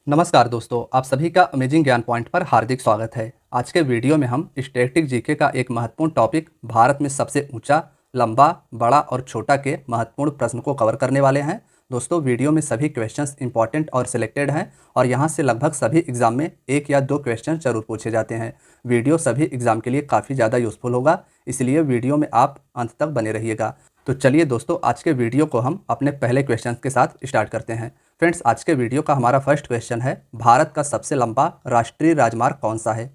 नमस्कार दोस्तों, आप सभी का अमेजिंग ज्ञान पॉइंट पर हार्दिक स्वागत है। आज के वीडियो में हम स्टैटिक जीके का एक महत्वपूर्ण टॉपिक भारत में सबसे ऊंचा, लंबा, बड़ा और छोटा के महत्वपूर्ण प्रश्न को कवर करने वाले हैं। दोस्तों, वीडियो में सभी क्वेश्चंस इंपॉर्टेंट और सिलेक्टेड हैं और यहाँ से लगभग सभी एग्जाम में एक या दो क्वेश्चन जरूर पूछे जाते हैं। वीडियो सभी एग्जाम के लिए काफ़ी ज़्यादा यूज़फुल होगा, इसलिए वीडियो में आप अंत तक बने रहिएगा। तो चलिए दोस्तों, आज के वीडियो को हम अपने पहले क्वेश्चन के साथ स्टार्ट करते हैं। फ्रेंड्स, आज के वीडियो का हमारा फर्स्ट क्वेश्चन है, भारत का सबसे लंबा राष्ट्रीय राजमार्ग कौन सा है।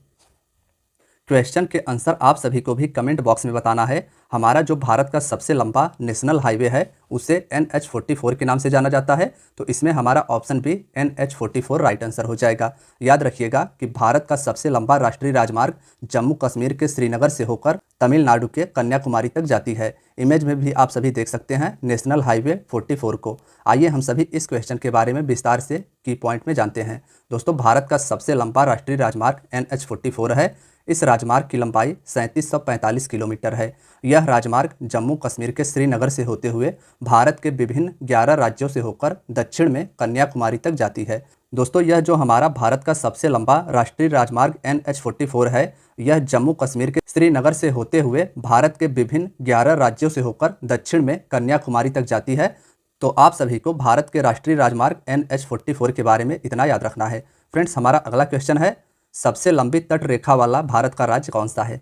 क्वेश्चन के आंसर आप सभी को भी कमेंट बॉक्स में बताना है। हमारा जो भारत का सबसे लंबा नेशनल हाईवे है उसे NH44 के नाम से जाना जाता है, तो इसमें हमारा ऑप्शन भी NH44 राइट आंसर हो जाएगा। याद रखिएगा कि भारत का सबसे लंबा राष्ट्रीय राजमार्ग जम्मू कश्मीर के श्रीनगर से होकर तमिलनाडु के कन्याकुमारी तक जाती है। इमेज में भी आप सभी देख सकते हैं नेशनल हाईवे 44 को। आइए हम सभी इस क्वेश्चन के बारे में विस्तार से की पॉइंट में जानते हैं। दोस्तों, भारत का सबसे लंबा राष्ट्रीय राजमार्ग NH44 है। इस राजमार्ग की लंबाई 3745 किलोमीटर है। यह राजमार्ग जम्मू कश्मीर के श्रीनगर से होते हुए भारत के विभिन्न 11 राज्यों से होकर दक्षिण में कन्याकुमारी तक जाती है। दोस्तों, यह जो हमारा भारत का सबसे लंबा राष्ट्रीय राजमार्ग NH44 है, यह जम्मू कश्मीर के श्रीनगर से होते हुए भारत के विभिन्न 11 राज्यों से होकर दक्षिण में कन्याकुमारी तक जाती है। तो आप सभी को भारत के राष्ट्रीय राजमार्ग NH44 के बारे में इतना याद रखना है। फ्रेंड्स, हमारा अगला क्वेश्चन है, सबसे लंबी तट रेखा वाला भारत का राज्य कौन सा है।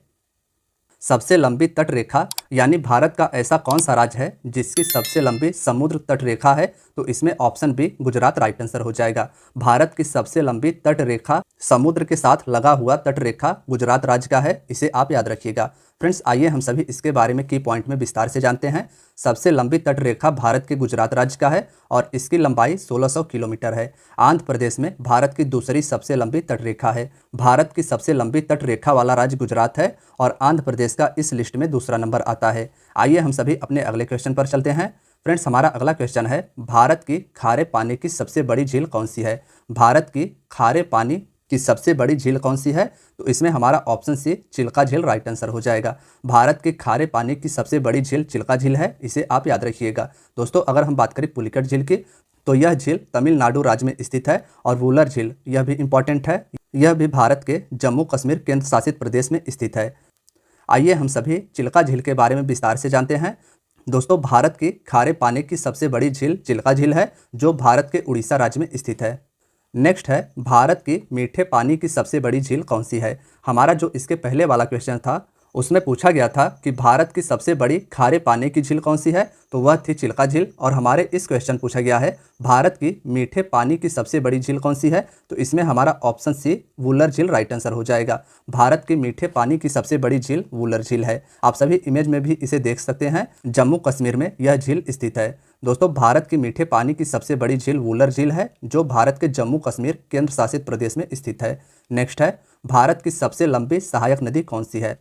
सबसे लंबी तट रेखा यानी भारत का ऐसा कौन सा राज्य है जिसकी सबसे लंबी समुद्र तट रेखा है, तो इसमें option B Gujarat right answer हो जाएगा। भारत की सबसे लंबी तट रेखा समुद्र के साथ लगा हुआ तट रेखा गुजरात राज्य का है, इसे आप याद रखिएगा। फ्रेंड्स, आइए हम सभी इसके बारे में की पॉइंट में विस्तार से जानते हैं। सबसे लंबी तट रेखा भारत के गुजरात राज्य का है और इसकी लंबाई 1600 किलोमीटर है। आंध्र प्रदेश में भारत की दूसरी सबसे लंबी तट रेखा है। भारत की सबसे लंबी तट रेखा वाला राज्य गुजरात है और आंध्र प्रदेश का इस लिस्ट में दूसरा नंबर आता है। आइए हम सभी अपने अगले क्वेश्चन पर चलते हैं। फ्रेंड्स, हमारा अगला क्वेश्चन है, भारत की खारे पानी की सबसे बड़ी झील कौन सी है। भारत की खारे पानी की सबसे बड़ी झील कौन सी है, तो इसमें हमारा ऑप्शन सी चिल्का झील राइट आंसर हो जाएगा। भारत की खारे पानी की सबसे बड़ी झील चिल्का झील है, इसे आप याद रखिएगा। दोस्तों, अगर हम बात करें पुलिकट झील की, तो यह झील तमिलनाडु राज्य में स्थित है। और वूलर झील, यह भी इंपॉर्टेंट है, यह भी भारत के जम्मू कश्मीर केंद्र शासित प्रदेश में स्थित है। आइए हम सभी चिल्का झील के बारे में विस्तार से जानते हैं। दोस्तों, भारत की खारे पानी की सबसे बड़ी झील चिल्का झील है, जो भारत के उड़ीसा राज्य में स्थित है। नेक्स्ट है, भारत की मीठे पानी की सबसे बड़ी झील कौन सी है। हमारा जो इसके पहले वाला क्वेश्चन था उसमें पूछा गया था कि भारत की सबसे बड़ी खारे पानी की झील कौन सी है, तो वह थी चिल्का झील। और हमारे इस क्वेश्चन पूछा गया है, भारत की मीठे पानी की सबसे बड़ी झील कौन सी है, तो इसमें हमारा ऑप्शन सी वूलर झील राइट आंसर हो जाएगा। भारत की मीठे पानी की सबसे बड़ी झील वूलर झील है। आप सभी इमेज में भी इसे देख सकते हैं, जम्मू कश्मीर में यह झील स्थित है। दोस्तों, भारत की मीठे पानी की सबसे बड़ी झील वूलर झील है, जो भारत के जम्मू कश्मीर केंद्र शासित प्रदेश में स्थित है। नेक्स्ट है, भारत की सबसे लंबी सहायक नदी कौन सी है।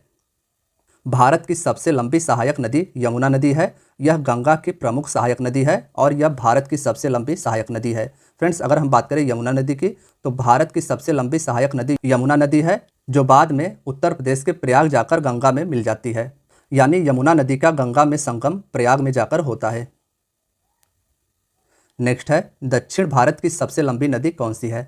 भारत की सबसे लंबी सहायक नदी यमुना नदी है। यह गंगा की प्रमुख सहायक नदी है और यह भारत की सबसे लंबी सहायक नदी है। फ्रेंड्स, अगर हम बात करें यमुना नदी की, तो भारत की सबसे लंबी सहायक नदी यमुना नदी है, जो बाद में उत्तर प्रदेश के प्रयाग जाकर गंगा में मिल जाती है। यानी यमुना नदी का गंगा में संगम प्रयाग में जाकर होता है। नेक्स्ट है, दक्षिण भारत की सबसे लंबी नदी कौन सी है।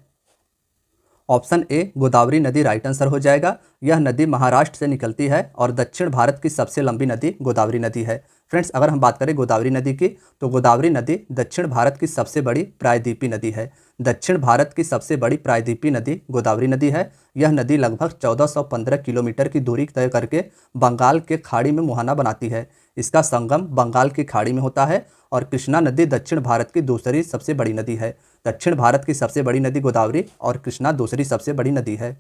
ऑप्शन ए गोदावरी नदी राइट आंसर हो जाएगा। यह नदी महाराष्ट्र से निकलती है और दक्षिण भारत की सबसे लंबी नदी गोदावरी नदी है। फ्रेंड्स, अगर हम बात करें गोदावरी नदी की, तो गोदावरी नदी दक्षिण भारत की सबसे बड़ी प्रायद्वीपीय नदी है। दक्षिण भारत की सबसे बड़ी प्रायद्वीपीय नदी गोदावरी नदी है। यह नदी लगभग 1415 किलोमीटर की दूरी तय करके बंगाल के खाड़ी में मुहाना बनाती है। इसका संगम बंगाल की खाड़ी में होता है और कृष्णा नदी दक्षिण भारत की दूसरी सबसे बड़ी नदी है। दक्षिण भारत की सबसे बड़ी नदी गोदावरी और कृष्णा दूसरी सबसे बड़ी नदी है।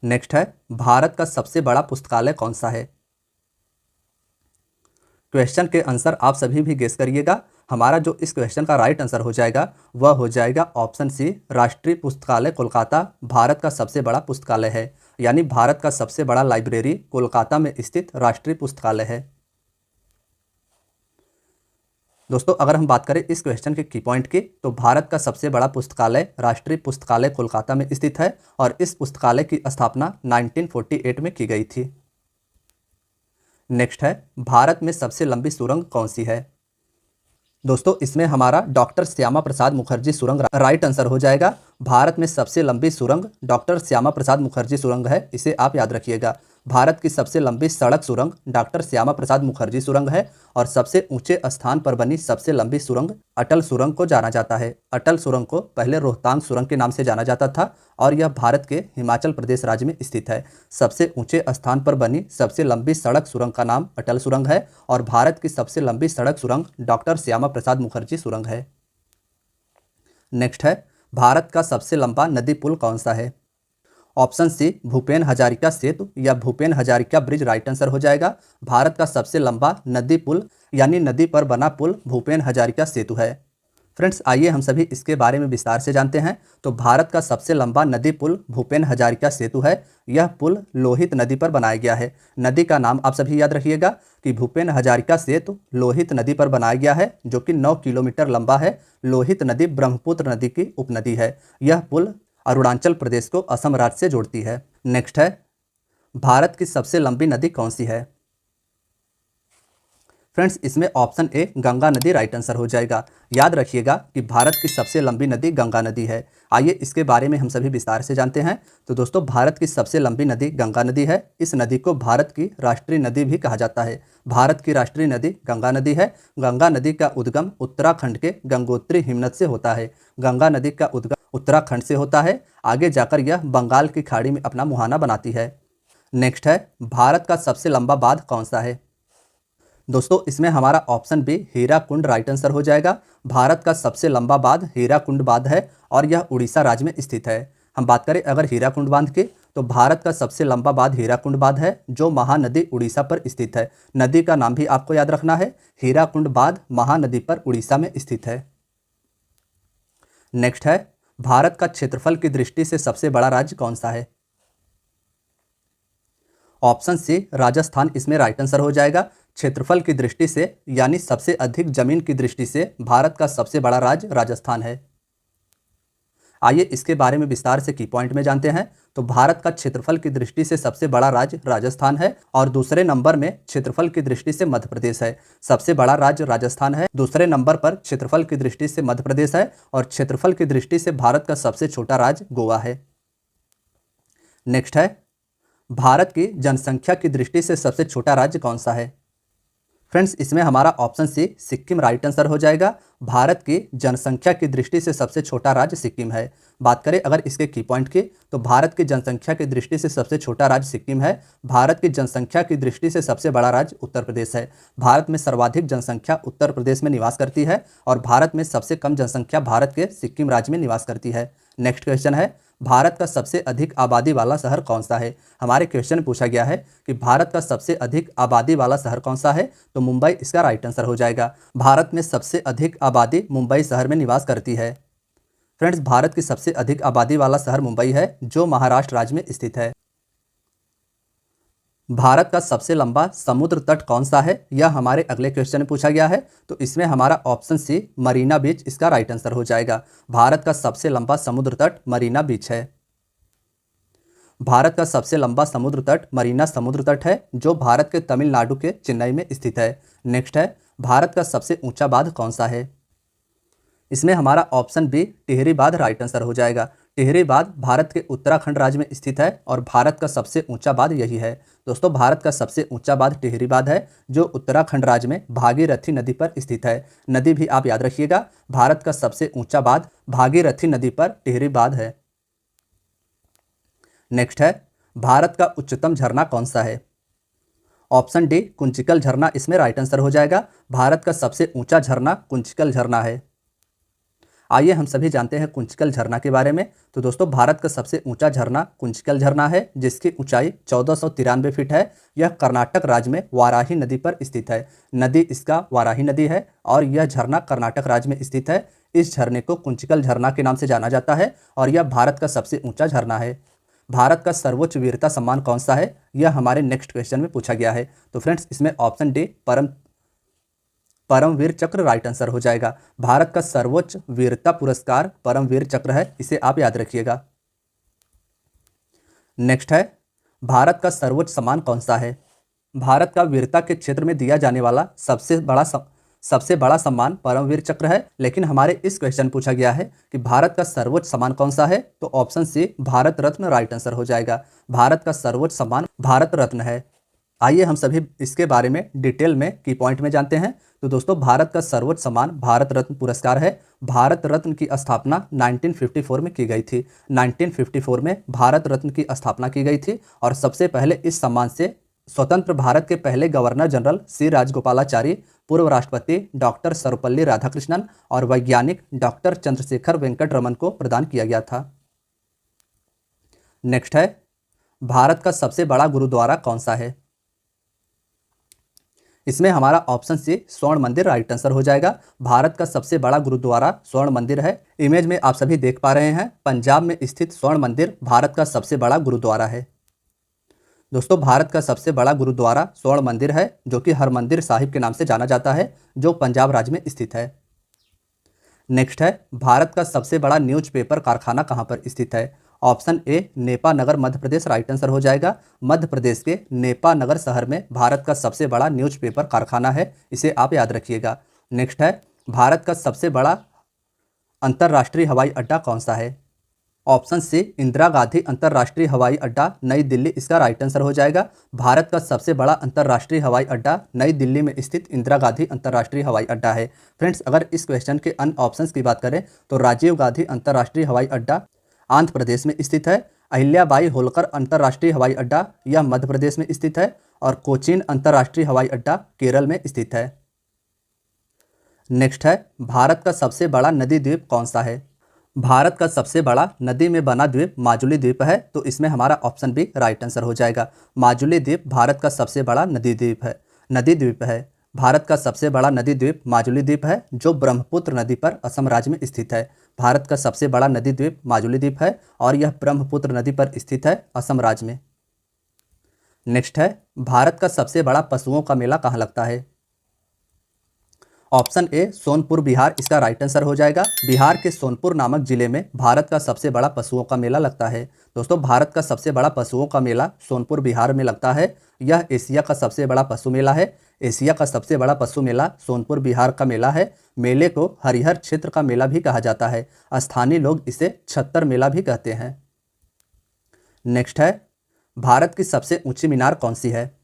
नेक्स्ट है, भारत का सबसे बड़ा पुस्तकालय कौन सा है। क्वेश्चन के आंसर आप सभी भी गेस करिएगा। हमारा जो इस क्वेश्चन का राइट आंसर हो जाएगा वह हो जाएगा ऑप्शन सी राष्ट्रीय पुस्तकालय कोलकाता भारत का सबसे बड़ा पुस्तकालय है। यानी भारत का सबसे बड़ा लाइब्रेरी कोलकाता में स्थित राष्ट्रीय पुस्तकालय है। दोस्तों, अगर हम बात करें इस क्वेश्चन के की पॉइंट की, तो भारत का सबसे बड़ा पुस्तकालय राष्ट्रीय पुस्तकालय कोलकाता में स्थित है और इस पुस्तकालय की स्थापना 1948 में की गई थी। नेक्स्ट है, भारत में सबसे लंबी सुरंग कौन सी है। दोस्तों इसमें हमारा डॉक्टर श्यामा प्रसाद मुखर्जी सुरंग राइट आंसर हो जाएगा। भारत में सबसे लंबी सुरंग डॉक्टर श्यामा प्रसाद मुखर्जी सुरंग है, इसे आप याद रखिएगा। भारत की सबसे लंबी सड़क सुरंग डॉक्टर श्यामा प्रसाद मुखर्जी सुरंग है और सबसे ऊंचे स्थान पर बनी सबसे लंबी सुरंग अटल सुरंग को जाना जाता है। अटल सुरंग को पहले रोहतांग सुरंग के नाम से जाना जाता था और यह भारत के हिमाचल प्रदेश राज्य में स्थित है। सबसे ऊंचे स्थान पर बनी सबसे लंबी सड़क सुरंग का नाम अटल सुरंग है और भारत की सबसे लंबी सड़क सुरंग डॉक्टर श्यामा प्रसाद मुखर्जी सुरंग है। नेक्स्ट है, भारत का सबसे लंबा नदी पुल कौन सा है? ऑप्शन सी भूपेन हजारिका सेतु या Bhupen Hazarika bridge right answer हो जाएगा। भारत का सबसे लंबा नदी पुल यानी नदी पर बना पुल भूपेन हजारिका सेतु है। फ्रेंड्स आइए हम सभी इसके बारे में विस्तार से जानते हैं। तो भारत का सबसे लंबा नदी पुल भूपेन हजारिका सेतु है। यह पुल लोहित नदी पर बनाया गया है। नदी का नाम आप सभी याद रखिएगा कि भूपेन हजारिका सेतु लोहित नदी पर बनाया गया है, जो कि 9 किलोमीटर लंबा है। लोहित नदी ब्रह्मपुत्र नदी की उपनदी है। यह पुल अरुणाचल प्रदेश को असम राज्य से जोड़ती है। नेक्स्ट है, भारत की सबसे लंबी नदी कौन सी है? फ्रेंड्स इसमें ऑप्शन ए गंगा नदी राइट आंसर हो जाएगा। याद रखिएगा कि भारत की सबसे लंबी नदी गंगा नदी है। आइए इसके बारे में हम सभी विस्तार से जानते हैं। तो दोस्तों भारत की सबसे लंबी नदी गंगा नदी है। इस नदी को भारत की राष्ट्रीय नदी भी कहा जाता है। भारत की राष्ट्रीय नदी गंगा नदी है। गंगा नदी का उद्गम उत्तराखंड के गंगोत्री हिमनद से होता है। गंगा नदी का उद्गम उत्तराखंड से होता है। आगे जाकर यह बंगाल की खाड़ी में अपना मुहाना बनाती है। नेक्स्ट है, भारत का सबसे लंबा बांध कौन सा है? दोस्तों इसमें हमारा option B Hirakud right answer हो जाएगा। भारत का सबसे लंबा बांध हीराकुंड बांध है और यह उड़ीसा राज्य में स्थित है। हम बात करें अगर हीराकुंड बांध की, तो भारत का सबसे लंबा बांध हीराकुंड बांध है, जो महानदी उड़ीसा पर स्थित है। नदी का नाम भी आपको याद रखना है, हीराकुंड बांध महानदी पर उड़ीसा में स्थित है। नेक्स्ट है, भारत का क्षेत्रफल की दृष्टि से सबसे बड़ा राज्य कौन सा है? ऑप्शन सी राजस्थान इसमें राइट आंसर हो जाएगा। क्षेत्रफल की दृष्टि से यानी सबसे अधिक जमीन की दृष्टि से भारत का सबसे बड़ा राज्य राजस्थान है। आइए इसके बारे में विस्तार से की पॉइंट में जानते हैं। तो भारत का क्षेत्रफल की दृष्टि से सबसे बड़ा राज्य राजस्थान है और दूसरे नंबर में क्षेत्रफल की दृष्टि से मध्य प्रदेश है। सबसे बड़ा राज्य राजस्थान है, दूसरे नंबर पर क्षेत्रफल की दृष्टि से मध्य प्रदेश है और क्षेत्रफल की दृष्टि से भारत का सबसे छोटा राज्य गोवा है। नेक्स्ट है, भारत की जनसंख्या की दृष्टि से सबसे छोटा राज्य कौन सा है? फ्रेंड्स इसमें हमारा option C Sikkim right answer हो जाएगा। भारत की जनसंख्या की दृष्टि से सबसे छोटा राज्य सिक्किम है। बात करें अगर इसके की पॉइंट की, तो भारत की जनसंख्या की दृष्टि से सबसे छोटा राज्य सिक्किम है। भारत की जनसंख्या की दृष्टि से सबसे बड़ा राज्य उत्तर प्रदेश है। भारत में सर्वाधिक जनसंख्या उत्तर प्रदेश में निवास करती है और भारत में सबसे कम जनसंख्या भारत के सिक्किम राज्य में निवास करती है। नेक्स्ट क्वेश्चन है, भारत का सबसे अधिक आबादी वाला शहर कौन सा है? हमारे क्वेश्चन में पूछा गया है कि भारत का सबसे अधिक आबादी वाला शहर कौन सा है, तो मुंबई इसका राइट आंसर हो जाएगा। भारत में सबसे अधिक आबादी मुंबई शहर में निवास करती है। फ्रेंड्स भारत की सबसे अधिक आबादी वाला शहर मुंबई है, जो महाराष्ट्र राज्य में स्थित है। भारत का सबसे लंबा समुद्र तट कौन सा है, यह हमारे अगले क्वेश्चन में पूछा गया है। तो इसमें हमारा ऑप्शन सी मरीना बीच इसका राइट आंसर हो जाएगा। भारत का सबसे लंबा समुद्र तट मरीना बीच है। भारत का सबसे लंबा समुद्र तट मरीना समुद्र तट है, जो भारत के तमिलनाडु के चेन्नई में स्थित है। नेक्स्ट है, भारत का सबसे ऊंचा बांध कौन सा है? इसमें हमारा ऑप्शन बी टिहरी बांध राइट आंसर हो जाएगा। टिहरी बांध भारत के उत्तराखंड राज्य में स्थित है और भारत का सबसे ऊंचा बांध यही है। दोस्तों भारत का सबसे ऊंचा बांध टिहरी बांध है, जो उत्तराखंड राज्य में भागीरथी नदी पर स्थित है। नदी भी आप याद रखिएगा, भारत का सबसे ऊंचा बांध भागीरथी नदी पर टिहरी बांध है। नेक्स्ट है, भारत का उच्चतम झरना कौन सा है? ऑप्शन डी कुंचिकल झरना इसमें राइट आंसर हो जाएगा। भारत का सबसे ऊंचा झरना कुंचिकल झरना है। आइए हम सभी जानते हैं कुंचिकल झरना के बारे में। तो दोस्तों भारत का सबसे ऊंचा झरना कुंचिकल झरना है, जिसकी ऊंचाई 1493 फीट है। यह कर्नाटक राज्य में वाराही नदी पर स्थित है। नदी इसका वाराही नदी है और यह झरना कर्नाटक राज्य में स्थित है। इस झरने को कुंचिकल झरना के नाम से जाना जाता है और यह भारत का सबसे ऊंचा झरना है। भारत का सर्वोच्च वीरता सम्मान कौन सा है, यह हमारे नेक्स्ट क्वेश्चन में पूछा गया है। तो फ्रेंड्स इसमें ऑप्शन डी परमवीर चक्र राइट आंसर हो जाएगा। भारत का सर्वोच्च वीरता पुरस्कार परमवीर चक्र है, इसे आप याद रखिएगा। नेक्स्ट है, भारत का सर्वोच्च सम्मान कौन सा है? भारत का वीरता के क्षेत्र में दिया जाने वाला सबसे बड़ा सबसे बड़ा सम्मान परमवीर चक्र है, लेकिन हमारे इस क्वेश्चन पूछा गया है कि भारत का सर्वोच्च सम्मान कौन सा है, तो option C Bharat Ratna right answer हो जाएगा। भारत का सर्वोच्च सम्मान भारत रत्न है। आइए हम सभी इसके बारे में डिटेल में की पॉइंट में जानते हैं। तो दोस्तों, भारत का सर्वोच्च सम्मान भारत रत्न पुरस्कार है। भारत रत्न की स्थापना 1954 में की गई थी। 1954 में भारत रत्न की स्थापना की गई थी और सबसे पहले इस सम्मान से स्वतंत्र भारत के पहले गवर्नर जनरल सी राजगोपालाचारी, पूर्व राष्ट्रपति डॉक्टर सर्वपल्ली राधाकृष्णन और वैज्ञानिक डॉक्टर चंद्रशेखर वेंकट रमन को प्रदान किया गया था। नेक्स्ट है, भारत का सबसे बड़ा गुरुद्वारा कौन सा है? इसमें हमारा ऑप्शन सी स्वर्ण मंदिर राइट आंसर हो जाएगा। भारत का सबसे बड़ा गुरुद्वारा स्वर्ण मंदिर है। इमेज में आप सभी देख पा रहे हैं, पंजाब में स्थित स्वर्ण मंदिर भारत का सबसे बड़ा गुरुद्वारा है। दोस्तों, भारत का सबसे बड़ा गुरुद्वारा स्वर्ण मंदिर है, जो कि हरमंदिर साहिब के नाम से जाना जाता है, जो पंजाब राज्य में स्थित है। नेक्स्ट है, भारत का सबसे बड़ा न्यूज़पेपर कारखाना कहाँ पर स्थित है? Option A Nipah Nagar Madhya Pradesh right answer हो जाएगा। मध्य प्रदेश के नेपा नगर शहर में भारत का सबसे बड़ा न्यूज़पेपर कारखाना है, इसे आप याद रखिएगा। नेक्स्ट है, भारत का सबसे बड़ा अंतर्राष्ट्रीय हवाई अड्डा कौन सा है? ऑप्शन सी इंदिरा गांधी अंतर्राष्ट्रीय हवाई अड्डा नई दिल्ली इसका राइट आंसर हो जाएगा। भारत का सबसे बड़ा अंतर्राष्ट्रीय हवाई अड्डा नई दिल्ली में स्थित इंदिरा गांधी अंतर्राष्ट्रीय हवाई अड्डा है। फ्रेंड्स, अगर इस क्वेश्चन के अन्य ऑप्शंस की बात करें तो राजीव गांधी अंतर्राष्ट्रीय हवाई अड्डा आंध्र प्रदेश में स्थित है। अहिल्याबाई होलकर अंतर्राष्ट्रीय हवाई अड्डा यह मध्य प्रदेश में स्थित है और कोचीन अंतर्राष्ट्रीय हवाई अड्डा केरल में स्थित है। नेक्स्ट है, भारत का सबसे बड़ा नदी द्वीप कौन सा है? भारत का सबसे बड़ा नदी में बना द्वीप माजुली द्वीप है, तो इसमें हमारा ऑप्शन बी राइट आंसर हो जाएगा। माजुली द्वीप भारत का सबसे बड़ा नदी द्वीप है। भारत का सबसे बड़ा नदी द्वीप माजुली द्वीप है, जो ब्रह्मपुत्र नदी पर असम राज्य में स्थित है। भारत का सबसे बड़ा नदी द्वीप माजुली द्वीप है और यह ब्रह्मपुत्र नदी पर स्थित है, असम राज्य में। नेक्स्ट है, भारत का सबसे बड़ा पशुओं का मेला कहाँ लगता है? ऑप्शन ए सोनपुर बिहार इसका राइट आंसर हो जाएगा। बिहार के सोनपुर नामक जिले में भारत का सबसे बड़ा पशुओं का मेला लगता है। दोस्तों, भारत का सबसे बड़ा पशुओं का मेला सोनपुर बिहार में लगता है। यह एशिया का सबसे बड़ा पशु मेला है। एशिया का सबसे बड़ा पशु मेला सोनपुर बिहार का मेला है। मेले को हरिहर क्षेत्र का मेला भी कहा जाता है। स्थानीय लोग इसे छत्तर मेला भी कहते हैं। नेक्स्ट है, भारत की सबसे ऊंची मीनार कौन सी है?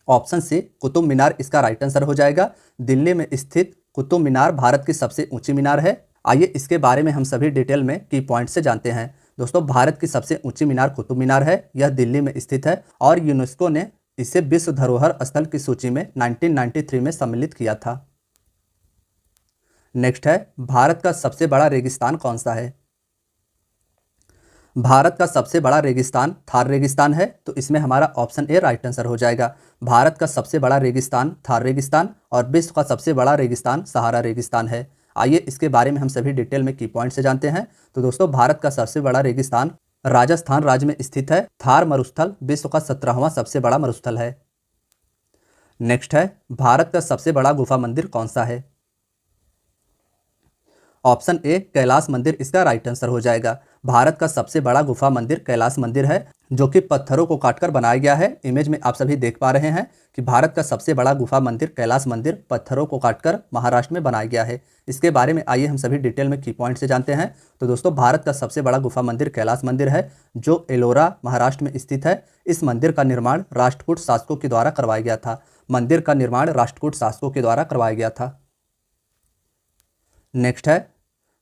ऑप्शन सी कुतुब मीनार इसका राइट आंसर हो जाएगा। दिल्ली में स्थित कुतुब मीनार भारत की सबसे ऊंची मीनार है। आइए इसके बारे में हम सभी डिटेल में की पॉइंट से जानते हैं। दोस्तों, भारत की सबसे ऊंची मीनार कुतुब मीनार है। यह दिल्ली में स्थित है और यूनेस्को ने इसे विश्व धरोहर स्थल की सूची में 1993 में सम्मिलित किया था। नेक्स्ट है, भारत का सबसे बड़ा रेगिस्तान कौन सा है? भारत का सबसे बड़ा रेगिस्तान थार रेगिस्तान है, तो इसमें हमारा ऑप्शन ए राइट आंसर हो जाएगा। भारत का सबसे बड़ा रेगिस्तान थार रेगिस्तान और विश्व का सबसे बड़ा रेगिस्तान सहारा रेगिस्तान है। आइए इसके बारे में हम सभी डिटेल में की पॉइंट से जानते हैं। तो दोस्तों, भारत का सबसे बड़ा रेगिस्तान राजस्थान राज्य में स्थित है। थार मरुस्थल विश्व का 17वां सबसे बड़ा मरुस्थल है। नेक्स्ट है, भारत का सबसे बड़ा गुफा मंदिर कौन सा है? ऑप्शन ए कैलाश मंदिर इसका राइट आंसर हो जाएगा। भारत का सबसे बड़ा गुफा मंदिर कैलाश मंदिर है, जो कि पत्थरों को काटकर बनाया गया है। इमेज में आप सभी देख पा रहे हैं कि भारत का सबसे बड़ा गुफा मंदिर कैलाश मंदिर पत्थरों को काटकर महाराष्ट्र में बनाया गया है। इसके बारे में आइए हम सभी डिटेल में की पॉइंट से जानते हैं। तो दोस्तों, भारत का सबसे बड़ा गुफा मंदिर कैलाश मंदिर है, जो एलोरा महाराष्ट्र में स्थित है। इस मंदिर का निर्माण राष्ट्रकूट शासकों के द्वारा करवाया गया था। मंदिर का निर्माण राष्ट्रकूट शासकों के द्वारा करवाया गया था। नेक्स्ट है,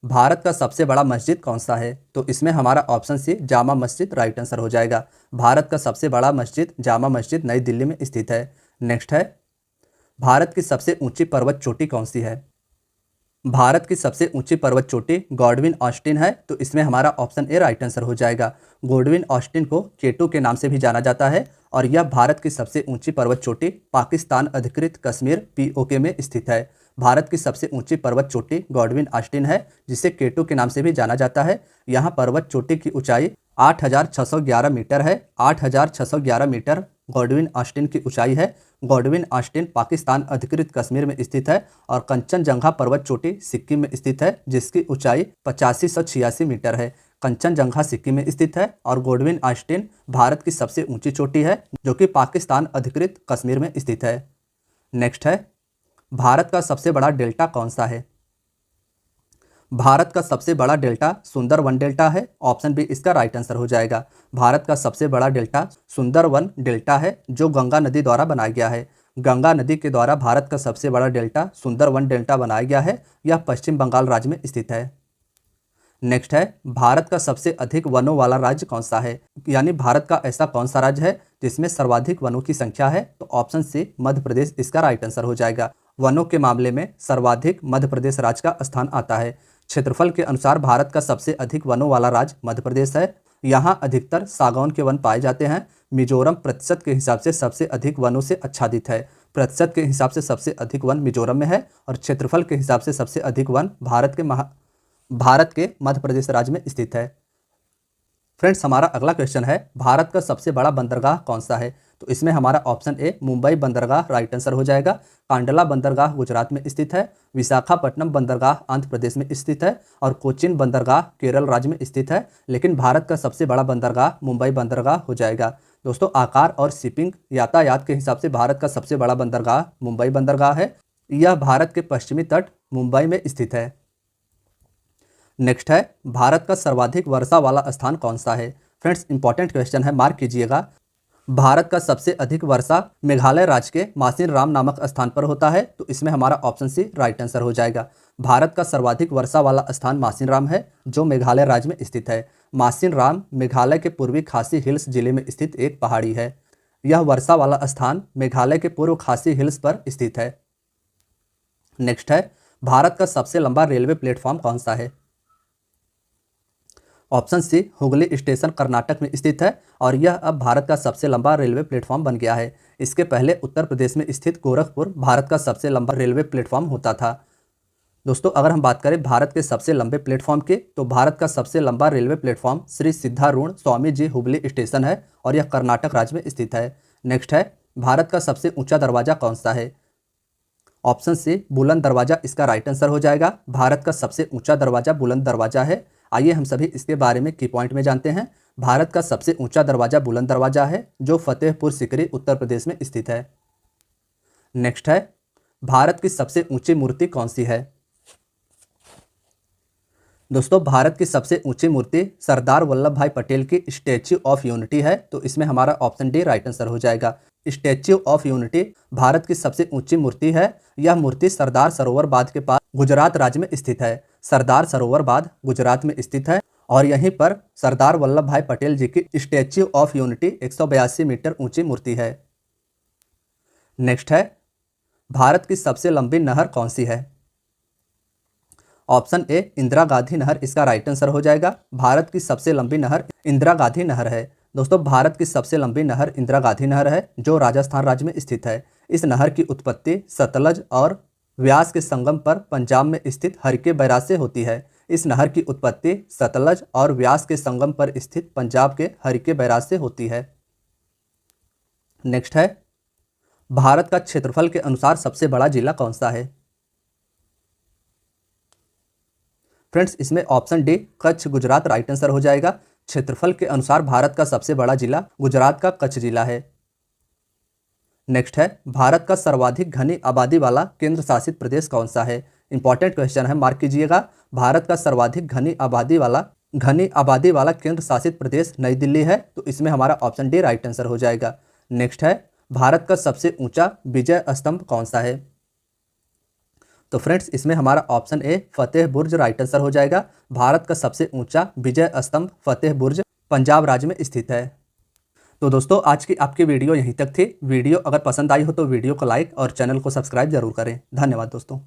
भारत का सबसे बड़ा मस्जिद कौन सा है? तो इसमें हमारा ऑप्शन सी जामा मस्जिद राइट आंसर हो जाएगा। भारत का सबसे बड़ा मस्जिद जामा मस्जिद नई दिल्ली में स्थित है। नेक्स्ट है, भारत की सबसे ऊंची पर्वत चोटी कौन सी है? भारत की सबसे ऊंची पर्वत चोटी गॉडविन ऑस्टिन है, तो इसमें हमारा ऑप्शन ए राइट आंसर हो जाएगा। गॉडविन ऑस्टिन को केटू के नाम से भी जाना जाता है और यह भारत की सबसे ऊंची पर्वत चोटी पाकिस्तान अधिकृत कश्मीर POK में स्थित है। भारत की सबसे ऊंची पर्वत चोटी गॉडविन ऑस्टिन है, जिसे केटू के नाम से भी जाना जाता है। यहाँ पर्वत चोटी की ऊंचाई 8,611 मीटर है। 8,611 मीटर गॉडविन ऑस्टिन की ऊंचाई है। गॉडविन ऑस्टिन पाकिस्तान अधिकृत कश्मीर में स्थित है और कंचनजंगा पर्वत चोटी सिक्किम में स्थित है, जिसकी ऊंचाई 8586 मीटर है। कंचनजंगा सिक्किम में स्थित है और गॉडविन ऑस्टिन भारत की सबसे ऊंची चोटी है, जो कि पाकिस्तान अधिकृत कश्मीर में स्थित है। नेक्स्ट है, भारत का सबसे बड़ा डेल्टा कौन सा है? भारत का सबसे बड़ा डेल्टा सुंदरवन डेल्टा है। ऑप्शन बी इसका राइट आंसर हो जाएगा। भारत का सबसे बड़ा डेल्टा सुंदरवन डेल्टा है, जो गंगा नदी द्वारा बनाया गया है। गंगा नदी के द्वारा भारत का सबसे बड़ा डेल्टा सुंदरवन डेल्टा बनाया गया है। यह पश्चिम बंगाल राज्य में स्थित है। नेक्स्ट है, भारत का सबसे अधिक वनों वाला राज्य कौन सा है? यानी भारत का ऐसा कौन सा राज्य है जिसमें सर्वाधिक वनों की संख्या है? तो ऑप्शन सी मध्य प्रदेश इसका राइट आंसर हो जाएगा। वनों के मामले में सर्वाधिक मध्य प्रदेश राज्य का स्थान आता है। क्षेत्रफल के अनुसार भारत का सबसे अधिक वनों वाला राज्य मध्य प्रदेश है। यहाँ अधिकतर सागौन के वन पाए जाते हैं। मिजोरम प्रतिशत के हिसाब से सबसे अधिक वनों से आच्छादित है। प्रतिशत के हिसाब से सबसे अधिक वन मिजोरम में है और क्षेत्रफल के हिसाब से सबसे अधिक वन भारत के मध्य प्रदेश राज्य में स्थित है। फ्रेंड्स, हमारा अगला क्वेश्चन है, भारत का सबसे बड़ा बंदरगाह कौन सा है? तो इसमें हमारा ऑप्शन ए मुंबई बंदरगाह राइट आंसर हो जाएगा। कांडला बंदरगाह गुजरात में स्थित है। विशाखापट्टनम बंदरगाह आंध्र प्रदेश में स्थित है और कोचिन बंदरगाह केरल राज्य में स्थित है। लेकिन भारत का सबसे बड़ा बंदरगाह मुंबई बंदरगाह हो जाएगा। दोस्तों, आकार और शिपिंग यातायात के हिसाब से भारत का सबसे बड़ा बंदरगाह मुंबई बंदरगाह है। यह भारत के पश्चिमी तट मुंबई में स्थित है। नेक्स्ट है, भारत का सर्वाधिक वर्षा वाला स्थान कौन सा है? फ्रेंड्स, इंपॉर्टेंट क्वेश्चन है, मार्क कीजिएगा। भारत का सबसे अधिक वर्षा मेघालय राज्य के मासिन राम नामक स्थान पर होता है। तो इसमें हमारा ऑप्शन सी राइट आंसर हो जाएगा। भारत का सर्वाधिक वर्षा वाला स्थान मासिन राम है, जो मेघालय राज्य में स्थित है। मासिन राम मेघालय के पूर्वी खासी हिल्स जिले में स्थित एक पहाड़ी है। यह वर्षा वाला स्थान मेघालय के पूर्व खासी हिल्स पर स्थित है। नेक्स्ट है, भारत का सबसे लंबा रेलवे प्लेटफॉर्म कौन सा है? Option C Hooghly station Karnataka में स्थित है और यह अब भारत का सबसे लंबा रेलवे प्लेटफॉर्म बन गया है। इसके पहले उत्तर प्रदेश में स्थित गोरखपुर भारत का सबसे लंबा रेलवे प्लेटफॉर्म होता था। दोस्तों, अगर हम बात करें भारत के सबसे लंबे प्लेटफॉर्म की, तो भारत का सबसे लंबा railway platform Shri Siddharudha Swami ji Hubli station है और यह कर्नाटक राज्य में स्थित है। नेक्स्ट है, भारत का सबसे ऊंचा दरवाजा कौन सा है? ऑप्शन सी बुलंद दरवाजा इसका राइट आंसर हो जाएगा। भारत का सबसे ऊंचा दरवाजा बुलंद दरवाजा है। आइए हम सभी इसके बारे में की पॉइंट में जानते हैं। भारत का सबसे ऊंचा दरवाजा बुलंद दरवाजा है, जो फतेहपुर सीकरी उत्तर प्रदेश में स्थित है। नेक्स्ट है, भारत की सबसे ऊंची मूर्ति कौन सी है? दोस्तों, भारत की सबसे ऊंची मूर्ति सरदार वल्लभ भाई पटेल की स्टैच्यू ऑफ यूनिटी है। तो इसमें हमारा ऑप्शन डी राइट आंसर हो जाएगा। स्टैच्यू ऑफ यूनिटी भारत की सबसे ऊंची मूर्ति है। यह मूर्ति सरदार सरोवर बांध के पास गुजरात राज्य में स्थित है। सरदार सरोवर बांध गुजरात में स्थित है और यहीं पर सरदार वल्लभ भाई पटेल जी की स्टैच्यू ऑफ यूनिटी 182 मीटर ऊंची मूर्ति है। नेक्स्ट है, भारत की सबसे लंबी नहर कौन सी है? ऑप्शन ए इंदिरा गांधी नहर इसका राइट आंसर हो जाएगा। भारत की सबसे लंबी नहर इंदिरा गांधी नहर है। दोस्तों, भारत की सबसे लंबी नहर इंदिरा गांधी नहर है, जो राजस्थान राज्य में स्थित है। इस नहर की उत्पत्ति सतलज और व्यास के संगम पर पंजाब में स्थित हरिके बैराज से होती है। इस नहर की उत्पत्ति सतलज और व्यास के संगम पर स्थित पंजाब के हरिके बैराज से होती है। नेक्स्ट है, भारत का क्षेत्रफल के अनुसार सबसे बड़ा जिला कौन सा है? फ्रेंड्स, इसमें option D Kutch Gujarat right answer हो जाएगा। क्षेत्रफल के अनुसार भारत का सबसे बड़ा जिला गुजरात का कच्छ जिला है। नेक्स्ट है, भारत का सर्वाधिक घनी आबादी वाला केंद्र शासित प्रदेश कौन सा है? इंपॉर्टेंट क्वेश्चन है, मार्क कीजिएगा। भारत का सर्वाधिक घनी आबादी वाला केंद्र शासित प्रदेश नई दिल्ली है। तो इसमें हमारा ऑप्शन डी राइट आंसर हो जाएगा। नेक्स्ट है, भारत का सबसे ऊंचा विजय स्तंभ कौन सा है? तो फ्रेंड्स, इसमें हमारा option A Fateh Burj right answer हो जाएगा। भारत का सबसे ऊंचा विजय स्तंभ फतेह बुर्ज पंजाब राज्य में स्थित है। तो दोस्तों, आज की आपकी वीडियो यहीं तक थी। वीडियो अगर पसंद आई हो तो वीडियो को लाइक और चैनल को सब्सक्राइब जरूर करें। धन्यवाद दोस्तों।